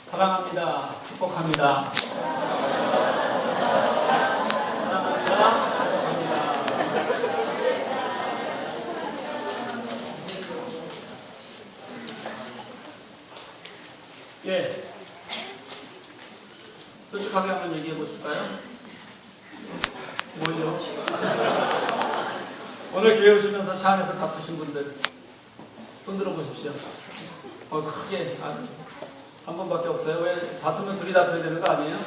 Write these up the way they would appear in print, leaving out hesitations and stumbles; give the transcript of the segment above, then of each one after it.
사랑합니다. 축복합니다. 사랑합니다. 예. 솔직하게 한번 얘기해 보실까요? 뭐요? 오늘 교회 오시면서 차 안에서 다투신 분들 손 들어 보십시오. 크게 한 번밖에 없어요. 왜 다투면 둘이 다투야 되는 거 아니에요?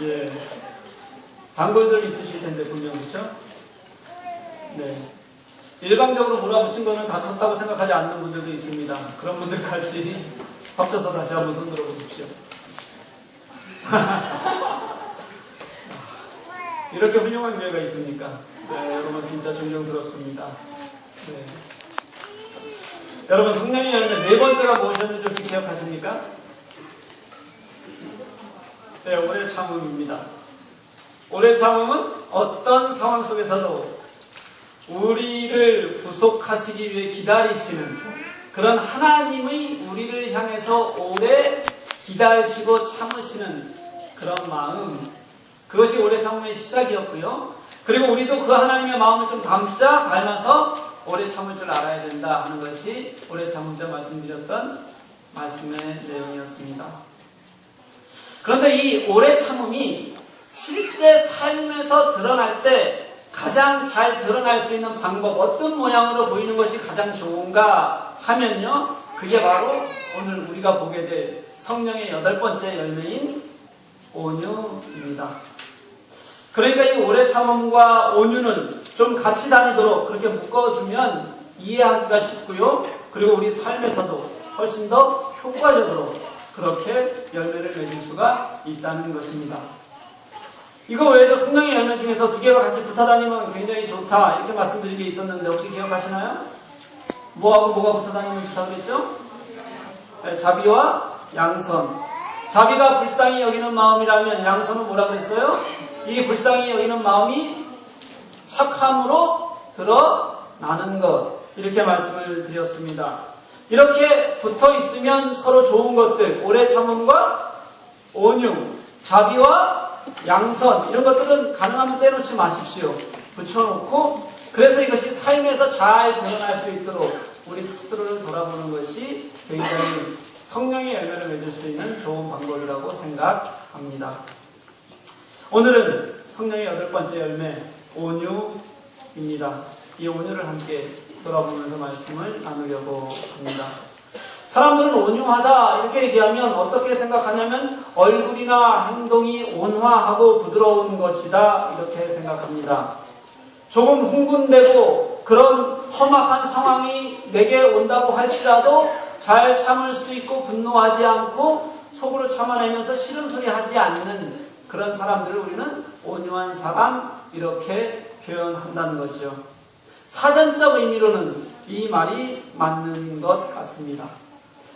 예. 단골들 있으실 텐데 분명 그렇죠? 네. 일방적으로 몰아붙인 거는 다쳤다고 생각하지 않는 분들도 있습니다. 그런 분들까지 합쳐서 다시 한번 손 들어 보십시오. 이렇게 훌륭한 교회가 있습니까? 네, 여러분 진짜 존경스럽습니다. 네. 여러분 성령의 열매 네 번째가 무엇이었는지 혹시 기억하십니까? 네, 오래 참음입니다. 오래 참음은 어떤 상황 속에서도 우리를 구속하시기 위해 기다리시는 그런 하나님의 우리를 향해서 오래 기다리시고 참으시는 그런 마음, 그것이 오래 참음의 시작이었고요. 그리고 우리도 그 하나님의 마음을 좀 닮아서 오래 참을 줄 알아야 된다 하는 것이 오래 참을 때 말씀드렸던 말씀의 내용이었습니다. 그런데 이 오래 참음이 실제 삶에서 드러날 때 가장 잘 드러날 수 있는 방법, 어떤 모양으로 보이는 것이 가장 좋은가 하면요, 그게 바로 오늘 우리가 보게 될 성령의 8번째 열매인 온유입니다. 그러니까 이 오래 참음과 온유는 좀 같이 다니도록 그렇게 묶어주면 이해하기가 쉽고요. 그리고 우리 삶에서도 훨씬 더 효과적으로 그렇게 열매를 맺을 수가 있다는 것입니다. 이거 외에도 성령의 열매 중에서 두 개가 같이 붙어 다니면 굉장히 좋다 이렇게 말씀드린 게 있었는데 혹시 기억하시나요? 뭐하고 뭐가 붙어 다니면 좋다고 그랬죠? 네, 자비와 양선. 자비가 불쌍히 여기는 마음이라면 양선은 뭐라 그랬어요? 이 불쌍히 여기는 마음이 착함으로 드러나는 것, 이렇게 말씀을 드렸습니다. 이렇게 붙어 있으면 서로 좋은 것들, 오래 참음과 온유, 자비와 양선, 이런 것들은 가능하면 떼놓지 마십시오. 붙여놓고, 그래서 이것이 삶에서 잘 드러날 수 있도록 우리 스스로를 돌아보는 것이 굉장히 성령의 열매를 맺을 수 있는 좋은 방법이라고 생각합니다. 오늘은 성령의 8번째 열매, 온유입니다. 이 온유를 함께 돌아보면서 말씀을 나누려고 합니다. 사람들은 온유하다 이렇게 얘기하면 어떻게 생각하냐면 얼굴이나 행동이 온화하고 부드러운 것이다 이렇게 생각합니다. 조금 흥분되고 그런 험악한 상황이 내게 온다고 할지라도 잘 참을 수 있고 분노하지 않고 속으로 참아내면서 싫은 소리 하지 않는 그런 사람들을 우리는 온유한 사람 이렇게 표현한다는 거죠. 사전적 의미로는 이 말이 맞는 것 같습니다.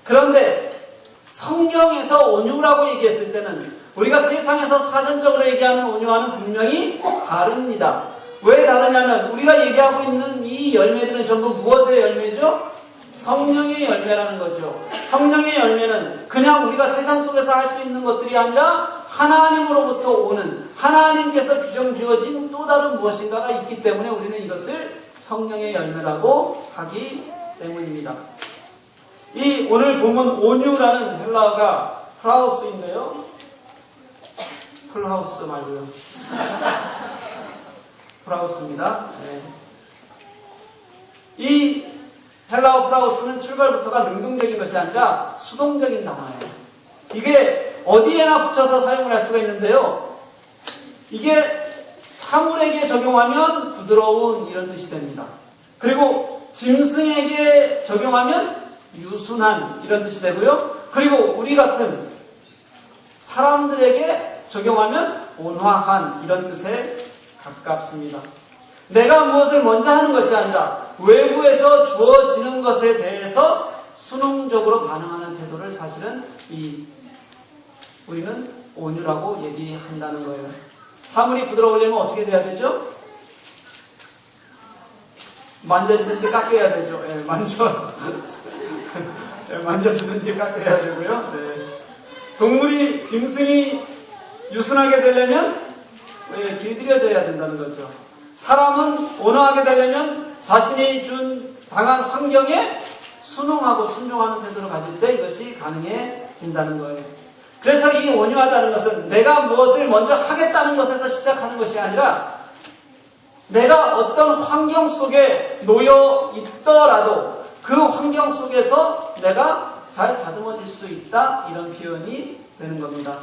그런데 성경에서 온유라고 얘기했을 때는 우리가 세상에서 사전적으로 얘기하는 온유와는 분명히 다릅니다. 왜 다르냐면 우리가 얘기하고 있는 이 열매들은 전부 무엇의 열매죠? 성령의 열매라는 거죠. 성령의 열매는 그냥 우리가 세상 속에서 할 수 있는 것들이 아니라 하나님으로부터 오는, 하나님께서 규정 지어진 또 다른 무엇인가가 있기 때문에 우리는 이것을 성령의 열매라고 하기 때문입니다. 이 오늘 본문 온유라는 헬라어가 프라우스인데요. 풀하우스 말고요. 프라우스입니다. 네. 이 헬라어 프라우스는 출발부터가 능동적인 것이 아니라 수동적인 단어예요. 이게 어디에나 붙여서 사용을 할 수가 있는데요. 이게 사물에게 적용하면 부드러운 이런 뜻이 됩니다. 그리고 짐승에게 적용하면 유순한 이런 뜻이 되고요. 그리고 우리 같은 사람들에게 적용하면 온화한 이런 뜻에 가깝습니다. 내가 무엇을 먼저 하는 것이 아니라 외부에서 주어지는 것에 대해서 수능적으로 반응하는 태도를 사실은 우리는 온유라고 얘기한다는 거예요. 사물이 부드러우려면 어떻게 돼야 되죠? 만져줄 때 깎여야 되죠. 예, 만져. 만져주든지 깎아야 되고요. 네. 동물이, 짐승이 유순하게 되려면 길들여져야 된다는 거죠. 사람은 온화하게 되려면 자신이 당한 환경에 순응하고 순종하는 태도를 가질 때 이것이 가능해진다는 거예요. 그래서 이 온유하다는 것은 내가 무엇을 먼저 하겠다는 것에서 시작하는 것이 아니라 내가 어떤 환경 속에 놓여 있더라도 그 환경 속에서 내가 잘 다듬어질 수 있다, 이런 표현이 되는 겁니다.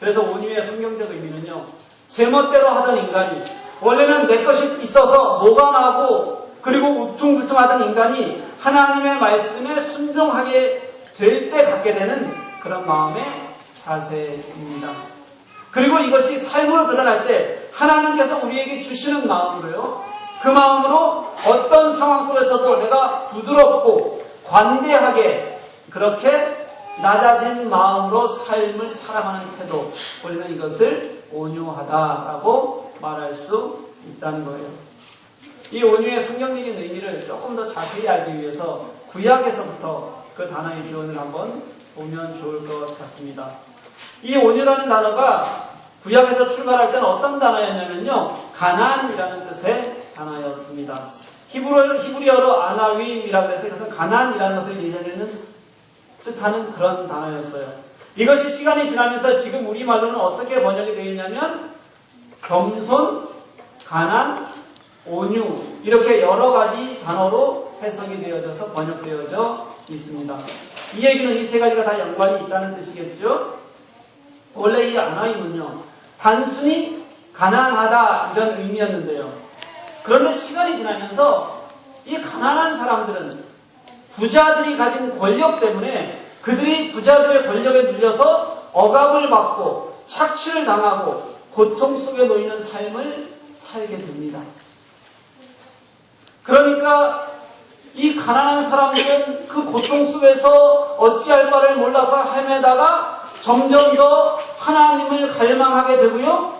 그래서 온유의 성경적 의미는요, 제멋대로 하던 인간이, 원래는 내 것이 있어서 뭐가 나고 그리고 우퉁불퉁하던 인간이 하나님의 말씀에 순종하게 될 때 갖게 되는 그런 마음의 자세입니다. 그리고 이것이 삶으로 드러날 때 하나님께서 우리에게 주시는 마음으로요, 그 마음으로 어떤 상황 속에서도 내가 부드럽고 관대하게 그렇게 낮아진 마음으로 삶을 살아가는 태도, 우리는 이것을 온유하다라고 말할 수 있다는 거예요. 이 온유의 성경적인 의미를 조금 더 자세히 알기 위해서 구약에서부터 그 단어의 기원을 한번 보면 좋을 것 같습니다. 이 온유라는 단어가 구약에서 출발할 때는 어떤 단어였냐면요, 가난이라는 뜻의 단어였습니다. 히브리어로 아나위임이라고 해서 이것은 가난이라는 것을 예전에는 뜻하는 그런 단어였어요. 이것이 시간이 지나면서 지금 우리말로는 어떻게 번역이 되어 있냐면 겸손, 가난, 온유, 이렇게 여러 가지 단어로 해석이 되어져서 번역되어져 있습니다. 이 얘기는 이 세 가지가 다 연관이 있다는 뜻이겠죠? 원래 이 아나임은요, 단순히 가난하다 이런 의미였는데요. 그런데 시간이 지나면서 이 가난한 사람들은 부자들이 가진 권력 때문에 그들이 부자들의 권력에 눌려서 억압을 받고 착취를 당하고 고통 속에 놓이는 삶을 살게 됩니다. 그러니까 이 가난한 사람들은 그 고통 속에서 어찌할 바를 몰라서 헤매다가 점점 더 하나님을 갈망하게 되고요,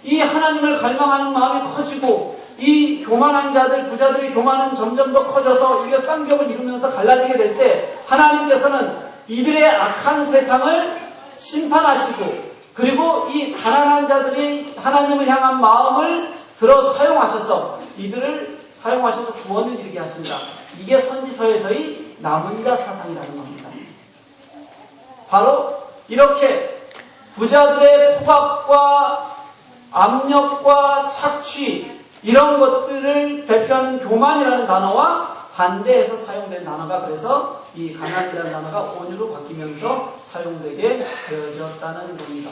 이 하나님을 갈망하는 마음이 커지고 이 교만한 자들, 부자들이 교만은 점점 더 커져서 이게 쌍벽을 이루면서 갈라지게 될 때 하나님께서는 이들의 악한 세상을 심판하시고, 그리고 이 가난한 자들이 하나님을 향한 마음을 들어 사용하셔서 이들을 사용하셔서 구원을 이루게 하신다. 이게 선지서에서의 남은 자 사상이라는 겁니다. 바로 이렇게 부자들의 폭압과 압력과 착취, 이런 것들을 대표하는 교만이라는 단어와 반대해서 사용된 단어가, 그래서 이 가난이라는 단어가 온유로 바뀌면서 사용되게 되어졌다는 겁니다.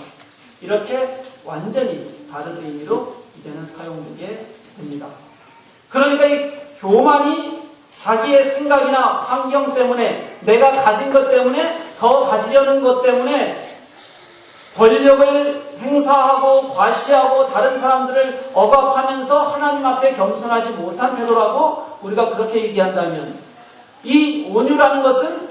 이렇게 완전히 다른 의미로 이제는 사용되게 됩니다. 그러니까 이 교만이 자기의 생각이나 환경 때문에, 내가 가진 것 때문에, 더 가지려는 것 때문에 권력을 행사하고 과시하고 다른 사람들을 억압하면서 하나님 앞에 겸손하지 못한 태도라고 우리가 그렇게 얘기한다면, 이 온유라는 것은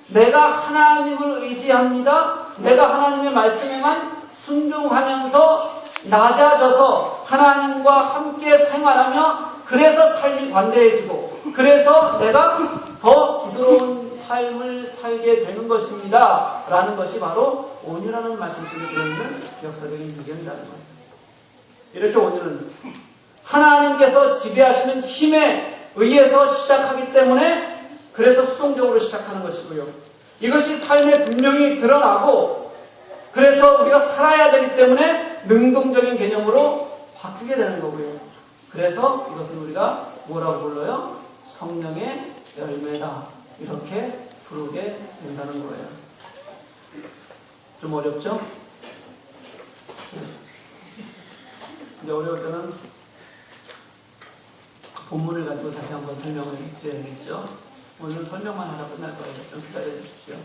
내가 하나님을 의지합니다, 내가 하나님의 말씀에만 순종하면서 낮아져서 하나님과 함께 생활하며 그래서 삶이 관대해지고 그래서 내가 더 부드러운 삶을 살게 되는 것입니다 라는 것이 바로 온유라는 말씀 속에 들어있는 역사적인 배경이라는 거예요. 이렇게 온유는 하나님께서 지배하시는 힘에 의해서 시작하기 때문에 그래서 수동적으로 시작하는 것이고요, 이것이 삶에 분명히 드러나고 그래서 우리가 살아야 되기 때문에 능동적인 개념으로 바뀌게 되는 거고요. 그래서 이것을 우리가 뭐라고 불러요? 성령의 열매다, 이렇게 부르게 된다는 거예요. 좀 어렵죠? 근데 어려울 때는 본문을 가지고 다시 한번 설명을 해드려야겠죠. 오늘 설명만 하다 끝날 거예요. 좀 기다려 주십시오.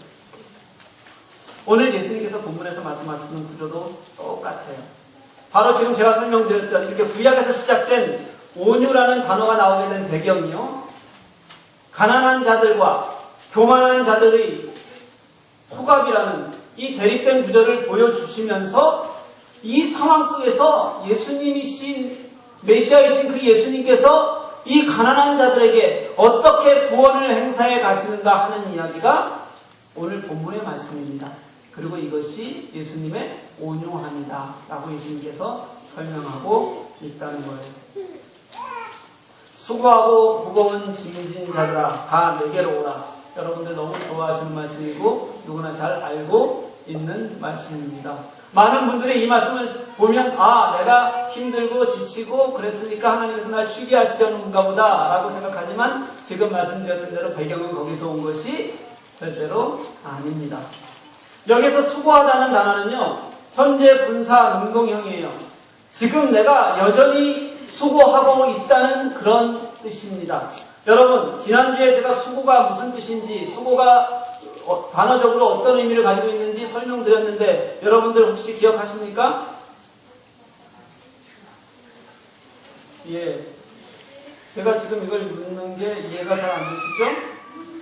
오늘 예수님께서 본문에서 말씀하시는 구조도 똑같아요. 바로 지금 제가 설명드렸던 이렇게 구약에서 시작된 온유라는 단어가 나오게 된 배경이요, 가난한 자들과 교만한 자들의 호갑이라는 이 대립된 구조를 보여주시면서 이 상황 속에서 예수님이신, 메시아이신 그 예수님께서 이 가난한 자들에게 어떻게 구원을 행사해 가시는가 하는 이야기가 오늘 본문의 말씀입니다. 그리고 이것이 예수님의 온유함이다 라고 예수님께서 설명하고 있다는 거예요. 수고하고 무거운 짐진 자들아 다 내게로 오라. 여러분들 너무 좋아하시는 말씀이고 누구나 잘 알고 있는 말씀입니다. 많은 분들이 이 말씀을 보면 내가 힘들고 지치고 그랬으니까 하나님께서 날 쉬게 하시려는가 보다 라고 생각하지만 지금 말씀드렸던 대로 배경은 거기서 온 것이 절대로 아닙니다. 여기서 수고하다는 단어는요, 현재 분사 능동형이에요. 지금 내가 여전히 수고하고 있다는 그런 뜻입니다. 여러분, 지난주에 제가 수고가 무슨 뜻인지, 수고가 단어적으로 어떤 의미를 가지고 있는지 설명드렸는데 여러분들 혹시 기억하십니까? 예, 제가 지금 이걸 묻는 게 이해가 잘 안 되시죠?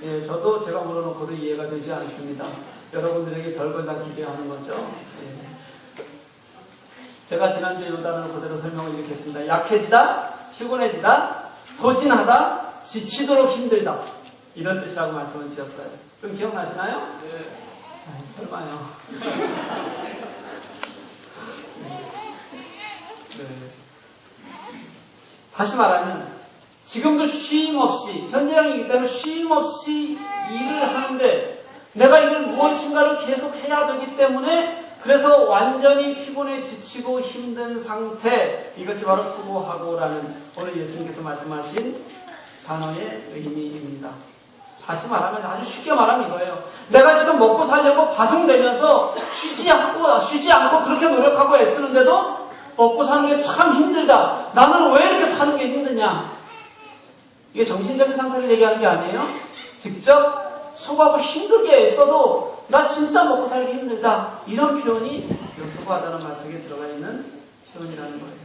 예, 저도 제가 물어놓고도 이해가 되지 않습니다. 여러분들에게 별걸 다 기대하는 거죠. 예. 제가 지난주에 이 단어를 그대로 설명을 이렇게 했습니다. 약해지다, 피곤해지다, 소진하다, 지치도록 힘들다. 이런 뜻이라고 말씀을 드렸어요. 좀 기억나시나요? 네. 설마요. 네. 다시 말하면 지금도 쉼없이 현재형이기 때문에 쉼없이 일을 하는데 내가 이걸 무엇인가를 계속 해야 되기 때문에 그래서 완전히 피곤해 지치고 힘든 상태, 이것이 바로 수고하고라는 오늘 예수님께서 말씀하신 단어의 의미입니다. 다시 말하면 아주 쉽게 말하면 이거예요. 내가 지금 먹고 살려고 바둥대면서 쉬지 않고 그렇게 노력하고 애쓰는데도 먹고 사는 게 참 힘들다. 나는 왜 이렇게 사는 게 힘드냐? 이게 정신적인 상태를 얘기하는 게 아니에요. 직접 수고하고 힘들게 애써도 나 진짜 먹고 살기 힘들다. 이런 표현이 수고하다는 말 속에 들어가 있는 표현이라는 거예요.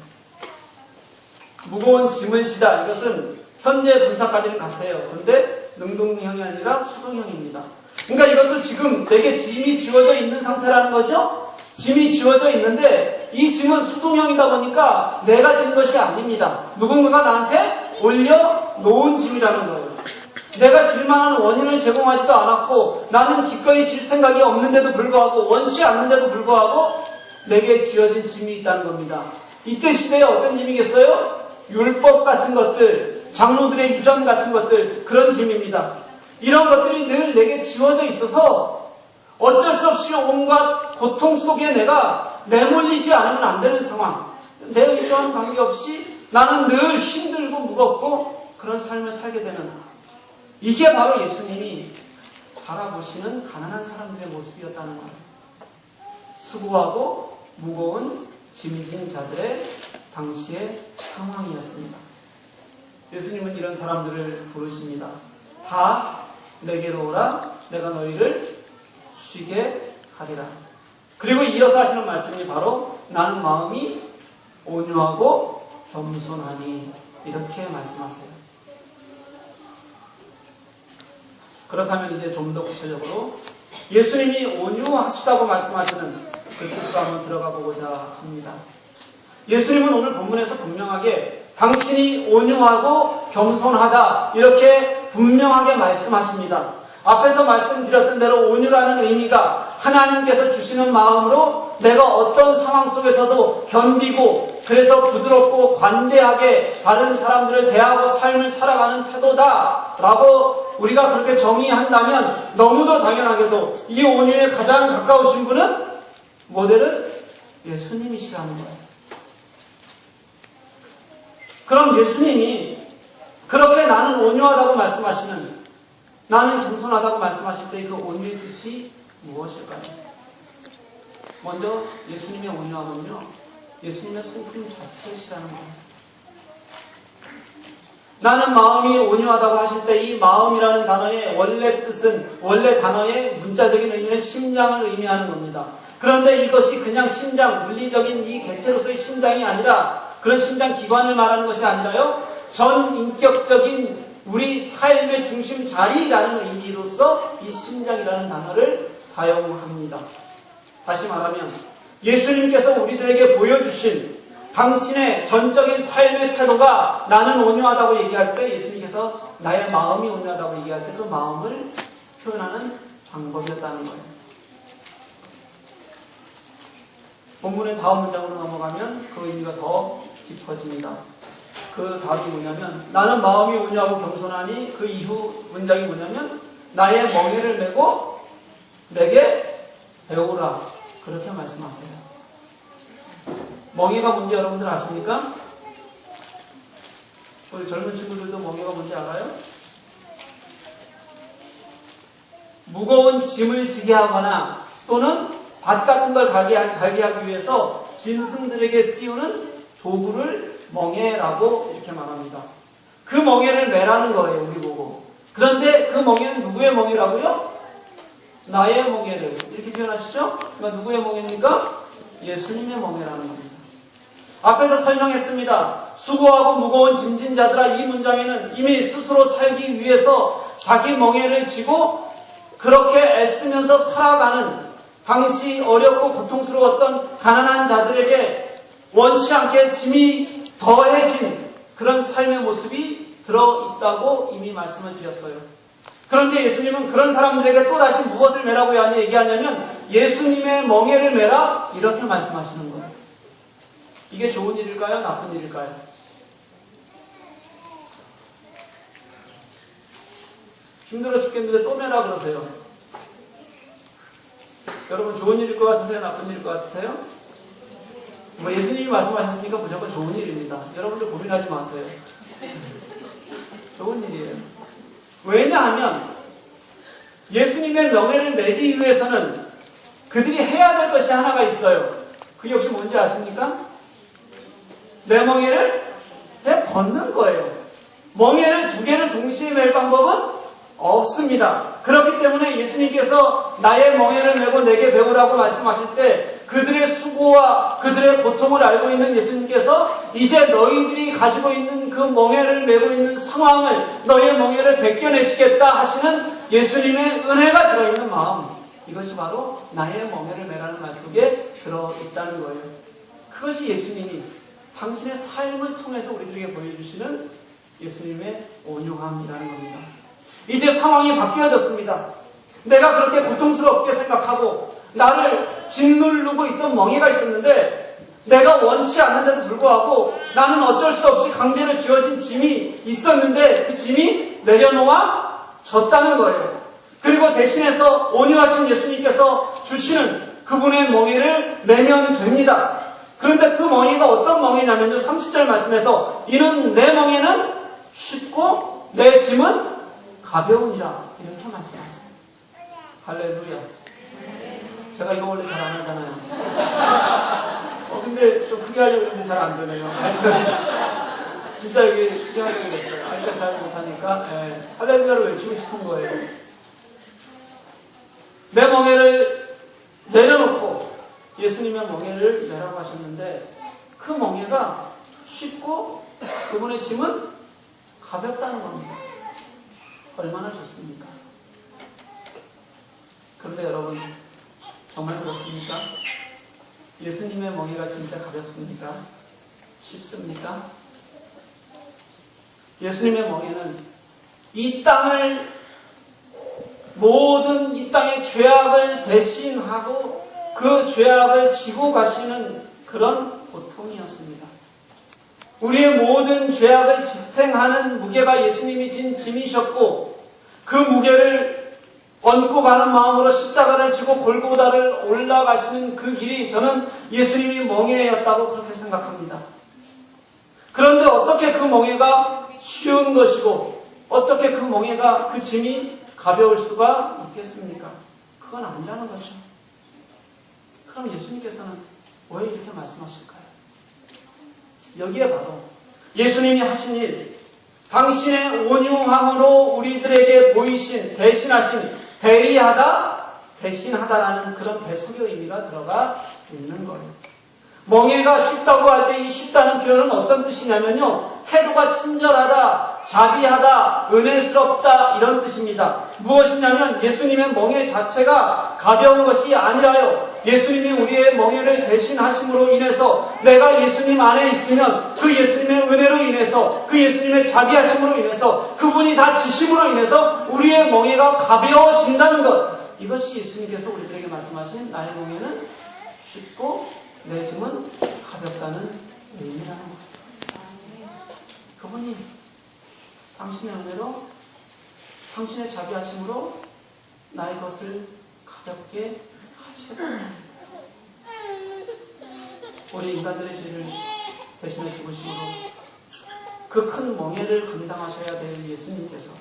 무거운 짐을 지다. 이것은 현재 분사까지는 같아요. 근데 능동형이 아니라 수동형입니다. 그러니까 이것도 지금 내게 짐이 지워져 있는 상태라는 거죠. 짐이 지워져 있는데 이 짐은 수동형이다 보니까 내가 진 것이 아닙니다. 누군가가 나한테 올려놓은 짐이라는 거예요. 내가 질만한 원인을 제공하지도 않았고 나는 기꺼이 질 생각이 없는데도 불구하고 원치 않는데도 불구하고 내게 지어진 짐이 있다는 겁니다. 이때 시대에 어떤 짐이겠어요? 율법 같은 것들, 장로들의 유전 같은 것들, 그런 짐입니다. 이런 것들이 늘 내게 지워져 있어서 어쩔 수 없이 온갖 고통 속에 내가 내몰리지 않으면 안 되는 상황. 내 의지와는 관계없이 나는 늘 힘들고 무겁고 그런 삶을 살게 되는, 이게 바로 예수님이 바라보시는 가난한 사람들의 모습이었다는 거예요. 수고하고 무거운 짐진 자들의 당시의 상황이었습니다. 예수님은 이런 사람들을 부르십니다. 다 내게로 오라, 내가 너희를 쉬게 하리라. 그리고 이어서 하시는 말씀이 바로 나는 마음이 온유하고 겸손하니, 이렇게 말씀하세요. 그렇다면 이제 좀 더 구체적으로 예수님이 온유하시다고 말씀하시는 그 뜻으로 한번 들어가 보고자 합니다. 예수님은 오늘 본문에서 분명하게 당신이 온유하고 겸손하다, 이렇게 분명하게 말씀하십니다. 앞에서 말씀드렸던 대로 온유라는 의미가 하나님께서 주시는 마음으로 내가 어떤 상황 속에서도 견디고 그래서 부드럽고 관대하게 다른 사람들을 대하고 삶을 살아가는 태도다 라고 우리가 그렇게 정의한다면 너무도 당연하게도 이 온유에 가장 가까우신 분은 모델은 예수님이시라는 거예요. 그럼 예수님이 그렇게 나는 온유하다고 말씀하시는, 나는 겸손하다고 말씀하실 때 그 온유의 뜻이 무엇일까요? 먼저 예수님의 온유함은요, 예수님의 성품 자체시라는 거예요. 나는 마음이 온유하다고 하실 때 이 마음이라는 단어의 원래 뜻은, 원래 단어의 문자적인 의미는 심장을 의미하는 겁니다. 그런데 이것이 그냥 심장, 물리적인 이 개체로서의 심장이 아니라, 그런 심장 기관을 말하는 것이 아니라요, 전 인격적인 우리 삶의 중심 자리라는 의미로서 이 심장이라는 단어를 사용합니다. 다시 말하면 예수님께서 우리들에게 보여주신 당신의 전적인 삶의 태도가 나는 온유하다고 얘기할 때 예수님께서 나의 마음이 온유하다고 얘기할 때 그 마음을 표현하는 방법이었다는 거예요. 본문의 다음 문장으로 넘어가면 그 의미가 더 깊어집니다. 그 답이 뭐냐면 나는 마음이 온유하고 겸손하니 그 이후 문장이 뭐냐면 나의 멍에를 메고 내게 배우라. 그렇게 말씀하세요. 멍에가 뭔지 여러분들 아십니까? 우리 젊은 친구들도 멍에가 뭔지 알아요? 무거운 짐을 지게 하거나 또는 밭 같은 걸 갈게 하기 위해서 짐승들에게 씌우는 도구를 멍에라고 이렇게 말합니다. 그 멍에를 매라는 거예요, 우리 보고. 그런데 그 멍에는 누구의 멍에라고요? 나의 멍에를. 이렇게 표현하시죠? 그러니까 누구의 멍에입니까? 예수님의 멍에라는 겁니다. 앞에서 설명했습니다. 수고하고 무거운 짐진 자들아, 이 문장에는 이미 스스로 살기 위해서 자기 멍에를 지고 그렇게 애쓰면서 살아가는 당시 어렵고 고통스러웠던 가난한 자들에게 원치 않게 짐이 더해진 그런 삶의 모습이 들어있다고 이미 말씀을 드렸어요. 그런데 예수님은 그런 사람들에게 또다시 무엇을 매라고 얘기하냐면 예수님의 멍에를 매라 이렇게 말씀하시는 거예요. 이게 좋은 일일까요? 나쁜 일일까요? 힘들어 죽겠는데 또 매라 그러세요. 여러분 좋은 일일 것 같으세요? 나쁜 일일 것 같으세요? 뭐 예수님이 말씀하셨으니까 무조건 좋은 일입니다. 여러분들 고민하지 마세요. 좋은 일이에요. 왜냐하면 예수님의 명예를 매기 위해서는 그들이 해야 될 것이 하나가 있어요. 그게 혹시 뭔지 아십니까? 내 멍에를 벗는 거예요. 멍에를 두 개를 동시에 맬 방법은 없습니다. 그렇기 때문에 예수님께서 나의 멍에를 메고 내게 배우라고 말씀하실 때 그들의 수고와 그들의 고통을 알고 있는 예수님께서 이제 너희들이 가지고 있는 그 멍에를 메고 있는 상황을 너의 멍에를 벗겨내시겠다 하시는 예수님의 은혜가 들어있는 마음, 이것이 바로 나의 멍에를 메라는 말 속에 들어있다는 거예요. 그것이 예수님이 당신의 삶을 통해서 우리들에게 보여주시는 예수님의 온유함이라는 겁니다. 이제 상황이 바뀌어졌습니다. 내가 그렇게 고통스럽게 생각하고 나를 짓누르고 있던 멍에가 있었는데 내가 원치 않는데도 불구하고 나는 어쩔 수 없이 강제로 지어진 짐이 있었는데 그 짐이 내려놓아졌다는 거예요. 그리고 대신해서 온유하신 예수님께서 주시는 그분의 멍에를 매면 됩니다. 그런데 그 멍에가 어떤 멍에냐면요, 30절 말씀에서 이는 내 멍에는 쉽고 내 짐은 가벼우니라 이렇게 말씀하세요. 할렐루야. 제가 이거 원래 잘 안 하잖아요. 근데 좀 크게 하려고 했는데 잘 안 되네요. 진짜 이게 크게 하려고 했어요. 일단 잘 못하니까 할렐루야를 외치고 싶은 거예요. 내 멍에를 내려놓고 예수님의 멍에를 내라고 하셨는데 그 멍에가 쉽고 그분의 짐은 가볍다는 겁니다. 얼마나 좋습니까? 그런데 여러분 정말 그렇습니까? 예수님의 멍에가 진짜 가볍습니까? 쉽습니까? 예수님의 멍에는 이 땅을 모든 이 땅의 죄악을 대신하고 그 죄악을 지고 가시는 그런 고통이었습니다. 우리의 모든 죄악을 지탱하는 무게가 예수님이 진 짐이셨고 그 무게를 얹고 가는 마음으로 십자가를 지고 골고다를 올라가시는 그 길이 저는 예수님이 멍에였다고 그렇게 생각합니다. 그런데 어떻게 그 멍에가 쉬운 것이고 어떻게 그 멍에가 그 짐이 가벼울 수가 있겠습니까? 그건 아니라는 거죠. 그럼 예수님께서는 왜 이렇게 말씀하실까요? 여기에 바로 예수님이 하신 일, 당신의 온유함으로 우리들에게 보이신, 대신하신, 대리하다, 대신하다라는 그런 대속의 의미가 들어가 있는 거예요. 멍에가 쉽다고 할 때 이 쉽다는 표현은 어떤 뜻이냐면요, 태도가 친절하다, 자비하다, 은혜스럽다 이런 뜻입니다. 무엇이냐면 예수님의 멍에 자체가 가벼운 것이 아니라요, 예수님이 우리의 멍에를 대신하심으로 인해서 내가 예수님 안에 있으면 그 예수님의 은혜로 인해서 그 예수님의 자비하심으로 인해서 그분이 다 지심으로 인해서 우리의 멍에가 가벼워진다는 것, 이것이 예수님께서 우리들에게 말씀하신 나의 멍에는 쉽고 내 짐은 가볍다는 의미라는 것. 그분이 당신의 은혜로 당신의 자비하심으로 나의 것을 가볍게 하시겠다. 우리 인간들의 죄를 대신해 죽으심으로 그 큰 멍에를 감당하셔야 될 예수님께서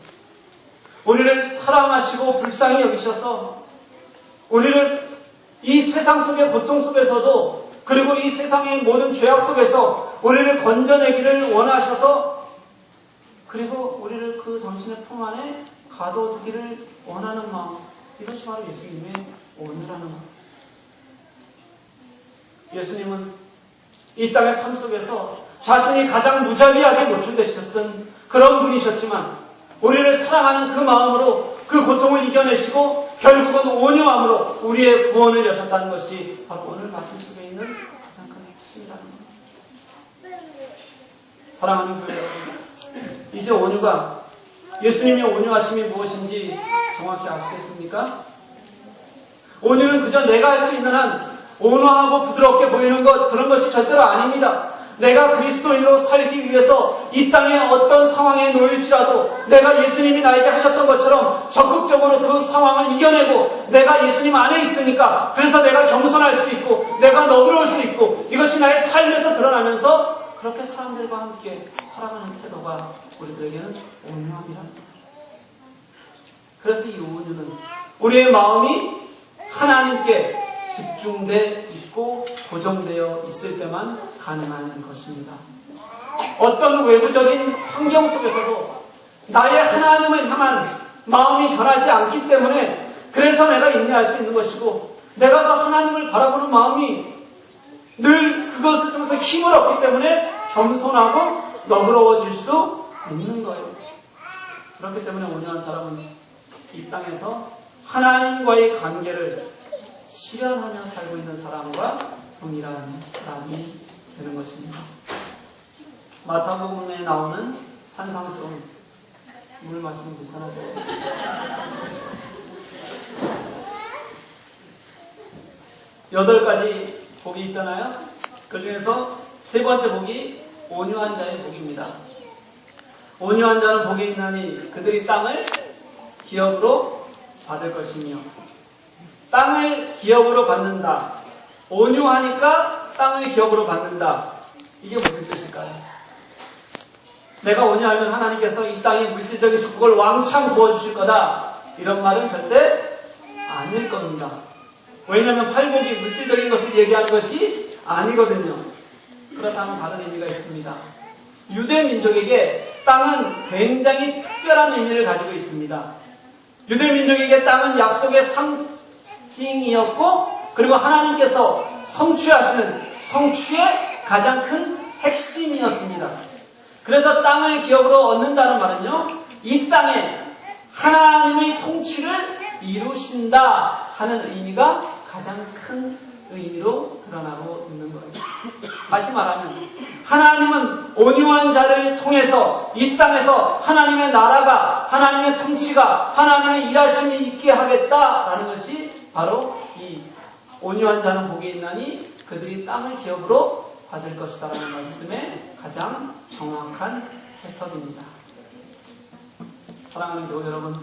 우리를 사랑하시고 불쌍히 여기셔서 우리를 이 세상 속의 고통 속에서도 그리고 이 세상의 모든 죄악 속에서 우리를 건져내기를 원하셔서 그리고 우리를 그 당신의 품 안에 가둬두기를 원하는 마음, 이것이 바로 예수님의 온유라는 것. 예수님은 이 땅의 삶 속에서 자신이 가장 무자비하게 노출되셨던 그런 분이셨지만 우리를 사랑하는 그 마음으로 그 고통을 이겨내시고 결국은 온유함으로 우리의 구원을 여셨다는 것이 바로 오늘 말씀 속에 있는 가장 큰 핵심이라는 것. 사랑하는 교회 여러분, 이제 온유가 예수님의 온유하심이 무엇인지 정확히 아시겠습니까? 온유는 그저 내가 할 수 있는 한 온화하고 부드럽게 보이는 것, 그런 것이 절대로 아닙니다. 내가 그리스도인으로 살기 위해서 이 땅에 어떤 상황에 놓일지라도 내가 예수님이 나에게 하셨던 것처럼 적극적으로 그 상황을 이겨내고 내가 예수님 안에 있으니까 그래서 내가 겸손할 수 있고 내가 너그러울 수 있고 이것이 나의 삶에서 드러나면서 그렇게 사람들과 함께 살아가는 태도가 우리들에게는 온유함이라는 거예요. 그래서 이 온유는 우리의 마음이 하나님께 집중돼 있고 고정되어 있을 때만 가능한 것입니다. 어떤 외부적인 환경 속에서도 나의 하나님을 향한 마음이 변하지 않기 때문에 그래서 내가 인내할 수 있는 것이고 내가 그 하나님을 바라보는 마음이 늘 그것을 통해서 힘을 얻기 때문에 겸손하고 너그러워질 수 있는 거예요. 그렇기 때문에 온유한 사람은 이 땅에서 하나님과의 관계를 실현하며 살고 있는 사람과 동일한 사람이 되는 것입니다. 마태복음에 나오는 산상수훈, 물 마시면 괜찮아요. 8가지 복이 있잖아요. 그 중에서 3번째 복이 온유한 자의 복입니다. 온유한 자는 복이 있나니 그들이 땅을 기업으로 받을 것이며, 땅을 기업으로 받는다. 온유하니까 땅을 기업으로 받는다. 이게 무슨 뜻일까요? 내가 온유하면 하나님께서 이 땅에 물질적인 축복을 왕창 부어주실 거다. 이런 말은 절대 아닐 겁니다. 왜냐하면 팔복이 물질적인 것을 얘기하는 것이 아니거든요. 그렇다면 다른 의미가 있습니다. 유대 민족에게 땅은 굉장히 특별한 의미를 가지고 있습니다. 유대 민족에게 땅은 약속의 상징이었고 그리고 하나님께서 성취하시는 성취의 가장 큰 핵심이었습니다. 그래서 땅을 기업으로 얻는다는 말은요, 이 땅에 하나님의 통치를 이루신다 하는 의미가 가장 큰 의미로 드러나고 있는 거예요. 다시 말하면 하나님은 온유한 자를 통해서 이 땅에서 하나님의 나라가, 하나님의 통치가, 하나님의 일하심이 있게 하겠다라는 것이 바로 이 온유한 자는 복이 있나니 그들이 땅을 기업으로 받을 것이다라는 말씀의 가장 정확한 해석입니다. 사랑하는 교우 여러분,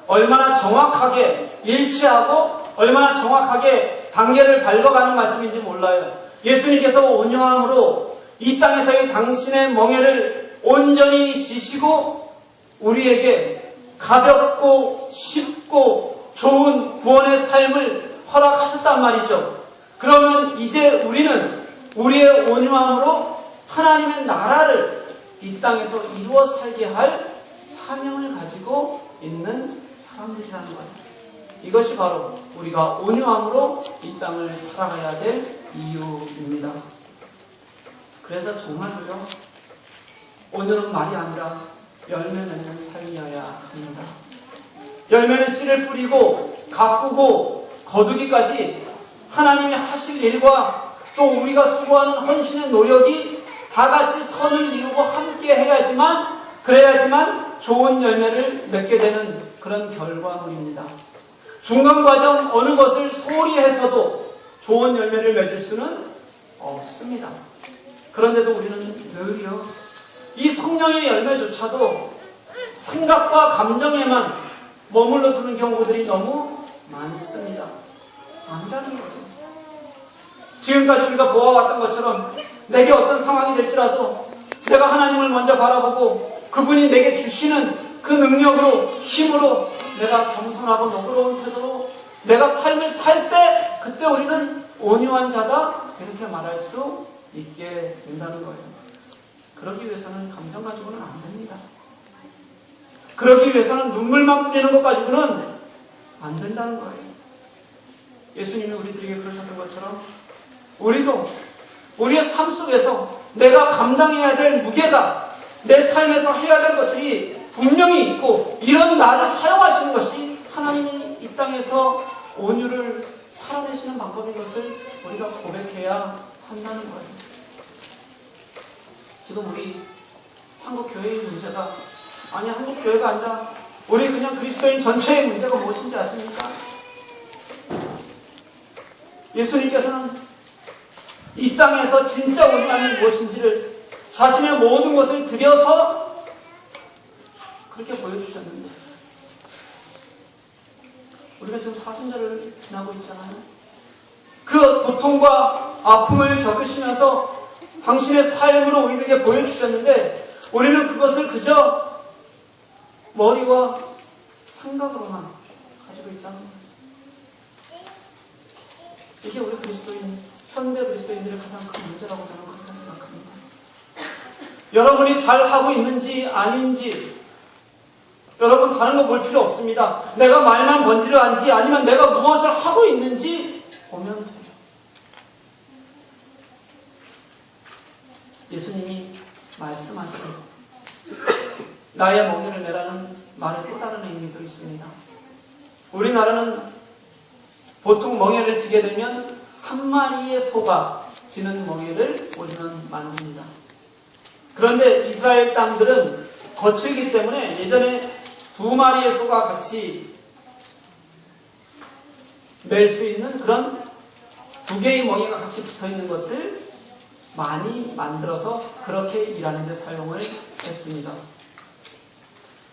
얼마나 정확하게 일치하고 얼마나 정확하게 단계를 밟아가는 말씀인지 몰라요. 예수님께서 온유함으로 이 땅에서의 당신의 멍에를 온전히 지시고 우리에게 가볍고 쉽고 좋은 구원의 삶을 허락하셨단 말이죠. 그러면 이제 우리는 우리의 온유함으로 하나님의 나라를 이 땅에서 이루어 살게 할 사명을 가지고 있는 사람들이라는 거예요. 이것이 바로 우리가 온유함으로 이 땅을 살아가야 될 이유입니다. 그래서 정말로요, 온유는 말이 아니라 열매 맺는 삶이어야 합니다. 열매는 씨를 뿌리고 가꾸고 거두기까지 하나님이 하실 일과 또 우리가 수고하는 헌신의 노력이 다 같이 선을 이루고 함께 그래야지만 좋은 열매를 맺게 되는 그런 결과물입니다. 중간 과정 어느 것을 소홀히 해서도 좋은 열매를 맺을 수는 없습니다. 그런데도 우리는 늘요, 이 성령의 열매조차도 생각과 감정에만 머물러 두는 경우들이 너무 많습니다. 아니라는 거예요. 지금까지 우리가 보아왔던 것처럼 내게 어떤 상황이 될지라도 내가 하나님을 먼저 바라보고 그분이 내게 주시는 그 능력으로, 힘으로 내가 겸손하고 너그러운 태도로 내가 삶을 살 때 그때 우리는 온유한 자다 이렇게 말할 수 있게 된다는 거예요. 그러기 위해서는 감정 가지고는 안 됩니다. 그러기 위해서는 눈물만 뿌리는 것 가지고는 안 된다는 거예요. 예수님이 우리들에게 그러셨던 것처럼 우리도 우리의 삶 속에서 내가 감당해야 될 무게가 내 삶에서 해야 될 것들이 분명히 있고 이런 나를 사용하시는 것이 하나님이 이 땅에서 온유를 살아내시는 방법인 것을 우리가 고백해야 한다는 거예요. 지금 우리 한국교회의 문제가 한국교회가 아니라 우리 그냥 그리스도인 전체의 문제가 무엇인지 아십니까? 예수님께서는 이 땅에서 진짜 온유함이 무엇인지를 자신의 모든 것을 들여서 그렇게 보여주셨는데 우리가 지금 사순절을 지나고 있잖아요. 그 고통과 아픔을 겪으시면서 당신의 삶으로 우리에게 보여주셨는데 우리는 그것을 그저 머리와 생각으로만 가지고 있다는 거예요. 이게 우리 그리스도인, 현대 그리스도인들의 가장 큰 문제라고 저는 그렇게 생각합니다. 여러분이 잘하고 있는지 아닌지 여러분 다른 거 볼 필요 없습니다. 내가 말만 번지르한지 아니면 내가 무엇을 하고 있는지 보면 돼요. 예수님이 말씀하시고 나의 멍에를 매라는 말의 또 다른 의미도 있습니다. 우리나라는 보통 멍에를 지게 되면 한 마리의 소가 지는 멍에를 우리는 만듭니다. 그런데 이스라엘 땅들은 거칠기 때문에 예전에 두 마리의 소가 같이 멜 수 있는 그런 두 개의 멍에가 같이 붙어 있는 것을 많이 만들어서 그렇게 일하는 데 사용을 했습니다.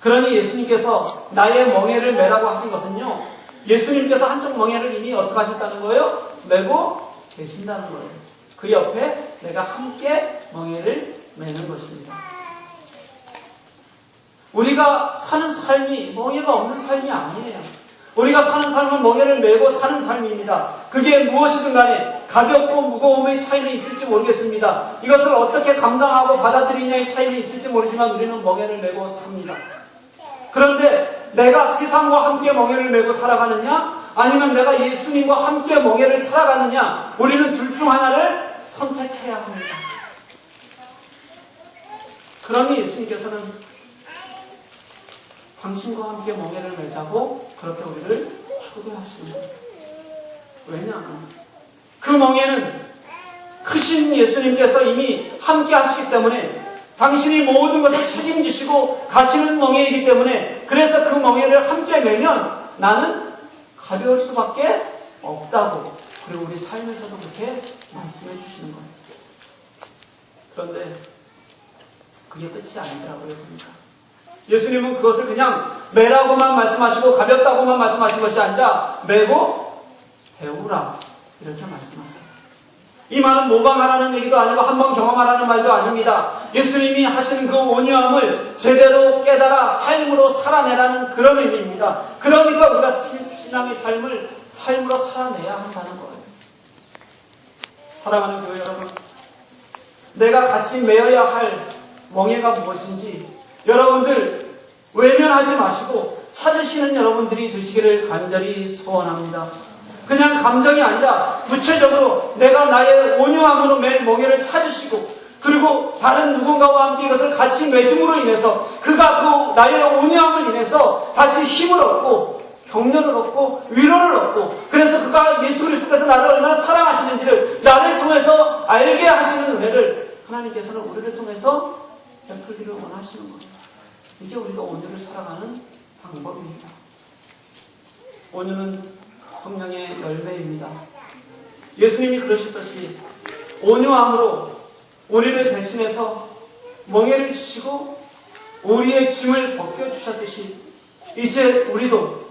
그러니 예수님께서 나의 멍에를 매라고 하신 것은요, 예수님께서 한쪽 멍에를 이미 어떻게 하셨다는 거예요? 매고 계신다는 거예요. 그 옆에 내가 함께 멍에를 매는 것입니다. 우리가 사는 삶이 멍에가 없는 삶이 아니에요. 우리가 사는 삶은 멍에를 메고 사는 삶입니다. 그게 무엇이든 간에 가볍고 무거움의 차이는 있을지 모르겠습니다. 이것을 어떻게 감당하고 받아들이냐의 차이는 있을지 모르지만 우리는 멍에를 메고 삽니다. 그런데 내가 세상과 함께 멍에를 메고 살아가느냐 아니면 내가 예수님과 함께 멍에를 살아가느냐 우리는 둘 중 하나를 선택해야 합니다. 그러니 예수님께서는 당신과 함께 멍에를 매자고 그렇게 우리를 초대하십니다. 왜냐하면 그 멍에는 크신 예수님께서 이미 함께 하시기 때문에 당신이 모든 것을 책임지시고 가시는 멍에이기 때문에 그래서 그 멍에를 함께 매면 나는 가벼울 수밖에 없다고 그리고 우리 삶에서도 그렇게 말씀해 주시는 거예요. 그런데 그게 끝이 아니더라고요. 보니까 예수님은 그것을 그냥 매라고만 말씀하시고 가볍다고만 말씀하신 것이 아니라 매고 배우라 이렇게 말씀하세요. 이 말은 모방하라는 얘기도 아니고 한번 경험하라는 말도 아닙니다. 예수님이 하신 그 온유함을 제대로 깨달아 삶으로 살아내라는 그런 의미입니다. 그러니까 우리가 신앙의 삶을 삶으로 살아내야 한다는 거예요. 사랑하는 교회 여러분, 내가 같이 메어야 할 멍에가 무엇인지 여러분들 외면하지 마시고 찾으시는 여러분들이 되시기를 간절히 소원합니다. 그냥 감정이 아니라 구체적으로 내가 나의 온유함으로 맨 멍에를 찾으시고 그리고 다른 누군가와 함께 이것을 같이 맺음으로 인해서 그가 그 나의 온유함을 인해서 다시 힘을 얻고 격려를 얻고 위로를 얻고 그래서 그가 예수 그리스도께서 나를 얼마나 사랑하시는지를 나를 통해서 알게 하시는 은혜를 하나님께서는 우리를 통해서 베풀기를 원하시는 거예요. 이게 우리가 온유를 살아가는 방법입니다. 온유는 성령의 열매입니다. 예수님이 그러셨듯이 온유함으로 우리를 대신해서 멍에를 주시고 우리의 짐을 벗겨주셨듯이 이제 우리도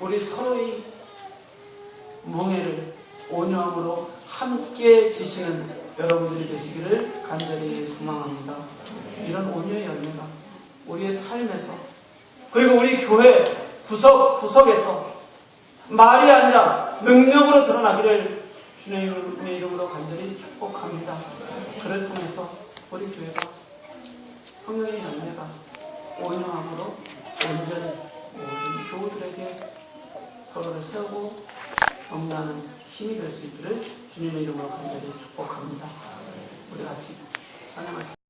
우리 서로의 멍에를 온유함으로 함께 지시는 여러분들이 되시기를 간절히 소망합니다. 이런 온유의 열매가 우리의 삶에서 그리고 우리 교회 구석구석에서 말이 아니라 능력으로 드러나기를 주님의 이름으로 간절히 축복합니다. 그를 통해서 우리 교회가 성령의 열매가 온유함으로 온전히 모든 교우들에게 서로를 세우고 격려하는 힘이 될 수 있기를 주님의 이름으로 간절히 축복합니다. 우리 같이 찬양하시겠습니다.